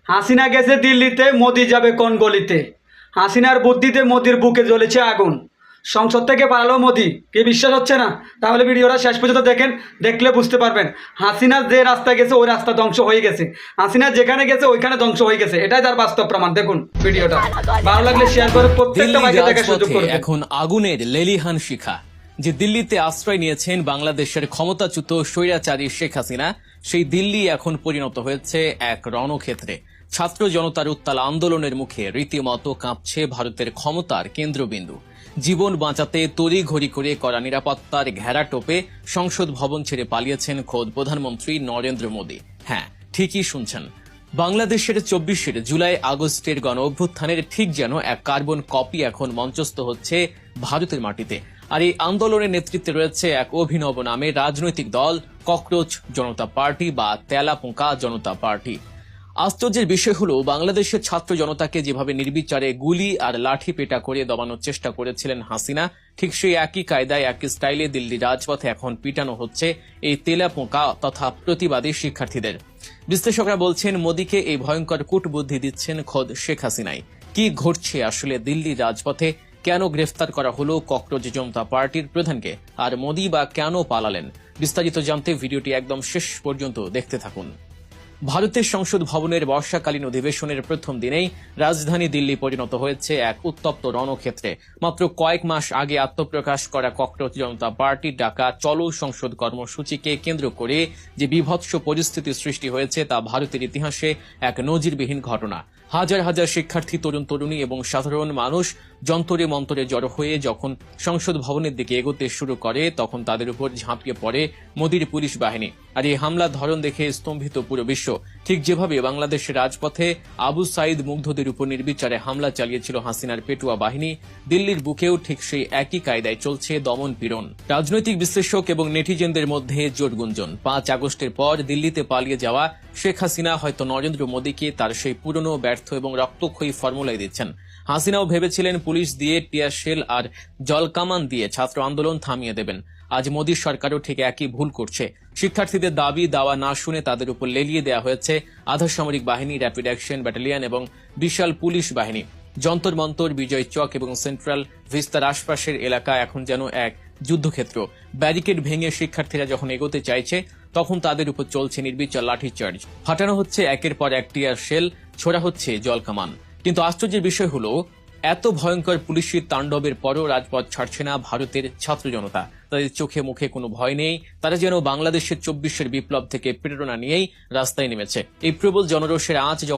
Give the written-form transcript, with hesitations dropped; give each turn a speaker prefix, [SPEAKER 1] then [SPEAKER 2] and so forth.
[SPEAKER 1] হাসিনা গেছে দিল্লিতে, মোদি যাবে কোন গলিতে। হাসিনার বুদ্ধিতে মোদির বুকে জ্বলেছে আগুন। সংসদ থেকে পালালো মোদি, কি বিশ্বাস হচ্ছে না? তাহলে ভিডিওটা শেষ পর্যন্ত দেখেন, দেখলে বুঝতে পারবেন হাসিনা যে রাস্তা গেছে ওই রাস্তা ধ্বংস হয়ে গেছে, হাসিনা যেখানে গেছে ওইখানে ধ্বংস হয়ে গেছে। এটাই তার বাস্তব প্রমাণ। দেখুন ভিডিওটা, ভালো লাগলে শেয়ার করে প্রত্যেকটা ভাইকে দেখার সুযোগ করে দিন।
[SPEAKER 2] এখন আগুনের লেলিহান শিখা। যে দিল্লিতে আশ্রয় নিয়েছেন বাংলাদেশের ক্ষমতাচ্যুত স্বৈরাচারী শেখ হাসিনা, সেই দিল্লি এখন পরিণত হয়েছে এক রণক্ষেত্রে। ছাত্র জনতার উত্তাল আন্দোলনের মুখে রীতিমতো কাঁপছে ভারতের ক্ষমতার কেন্দ্রবিন্দু। জীবন বাঁচাতে তড়িঘড়ি করে করা নিরাপত্তার ঘেরাটোপে সংসদ ভবন ছেড়ে পালিয়েছেন খোদ প্রধানমন্ত্রী নরেন্দ্র মোদী। হ্যাঁ, ঠিকই শুনছেন, বাংলাদেশের 24 জুলাই আগস্টের গণ অভ্যুত্থানের ঠিক যেন এক কার্বন কপি এখন মঞ্চস্থ হচ্ছে ভারতের মাটিতে। আর এই আন্দোলনের নেতৃত্বে রয়েছে এক অভিনব নামে রাজনৈতিক দল, ককরোচ জনতা পার্টি বা তেলাপোকা জনতা পার্টি। আশ্চর্যের বিষয় হল, বাংলাদেশের ছাত্র জনতাকে যেভাবে নির্বিচারে গুলি আর লাঠি পেটা করে দমানোর চেষ্টা করেছিলেন হাসিনা, ঠিক সেই একই কায়দায় একই স্টাইলে দিল্লি রাজপথে এখন পিটানো হচ্ছে এই তেলাপোকা তথা প্রতিবাদী শিক্ষার্থীদের। বিশ্লেষকরা বলছেন, মোদীকে এই ভয়ঙ্কর কূটবুদ্ধি দিচ্ছেন খোদ শেখ হাসিনাই। কি ঘটছে আসলে দিল্লি রাজপথে? কেন গ্রেফতার করা হলো ককরোচ জনতা পার্টির প্রধানকে? আর মোদী বা কেন পালালেন? বিস্তারিত জানতে ভিডিওটি একদম শেষ পর্যন্ত দেখতে থাকুন। ভারতের সংসদ ভবনের বর্ষাকালীন অধিবেশনের প্রথম দিনেই রাজধানী দিল্লি পরিণত হয়েছে এক উত্তপ্ত রণক্ষেত্রে। মাত্র কয়েক মাস আগে আত্মপ্রকাশ করা ককরোচ জনতা পার্টির ডাকা চলো সংসদ কর্মসূচিকে কেন্দ্র করে যে বীভৎস পরিস্থিতি সৃষ্টি হয়েছে তা ভারতের ইতিহাসে এক নজিরবিহীন ঘটনা। হাজার হাজার শিক্ষার্থী, তরুণ তরুণী এবং সাধারণ মানুষ যন্তরে মন্তরে জড়ো হয়ে যখন সংসদ ভবনের দিকে এগোতে শুরু করে, তখন তাদের উপর ঝাঁপিয়ে পড়ে মোদির পুলিশ বাহিনী। আর এই হামলার ধরন দেখে স্তম্ভিত পুরো বিশ্ব। ঠিক যেভাবে বাংলাদেশের রাজপথে আবু সাইদ মুগ্ধদের উপর নির্বিচারে হামলা চালিয়েছিল হাসিনার পেটুয়া বাহিনী, দিল্লির বুকেও ঠিক সেই একই কায়দায় চলছে দমন পীড়ন। রাজনৈতিক বিশ্লেষক এবং নেটিজেনদের মধ্যে জোর গুঞ্জন, 5 আগস্টের পর দিল্লিতে পালিয়ে যাওয়া শেখ হাসিনা হয়তো নরেন্দ্র মোদীকে তার সেই পুরনো ব্যর্থ এবং রক্তক্ষয়ী ফর্মুলাই দিচ্ছেন। হাসিনাও ভেবেছিলেন পুলিশ দিয়ে, টিয়ার শেল আর জলকামান দিয়ে ছাত্র আন্দোলন থামিয়ে দেবেন। আজ মোদীর সরকারও ঠিক একই ভুল করছে। শিক্ষার্থীদের দাবি দাওয়া না শুনে তাদের উপর লেলিয়ে দেওয়া হয়েছে আধা সামরিক বাহিনী, র্যাপিড অ্যাকশন ব্যাটালিয়ন এবং বিশাল পুলিশ বাহিনী। যন্তর মন্তর, বিজয় চক এবং সেন্ট্রাল ভিস্তার আশপাশের এলাকা এখন যেন এক যুদ্ধক্ষেত্র। ব্যারিকেড ভেঙে শিক্ষার্থীরা যখন এগোতে চাইছে, তখন তাদের উপর চলছে নির্বিচার লাঠিচার্জ। ফাটানো হচ্ছে একের পর এক টিয়ার শেল, ছোড়া হচ্ছে জলকামান। কিন্তু আশ্চর্যের বিষয় হলো, এত ভয়ঙ্কর পুলিশের তাণ্ডবের পরও রাজপথ ছাড়ছে না ভারতের ছাত্র জনতা। তাদের চোখে মুখে কোনো ভয় নেই। তারা যেন বাংলাদেশের 24 বিপ্লব থেকে প্রেরণা নিয়েই রাস্তায় নেমেছে। এই প্রবল জনরোষের আঁচ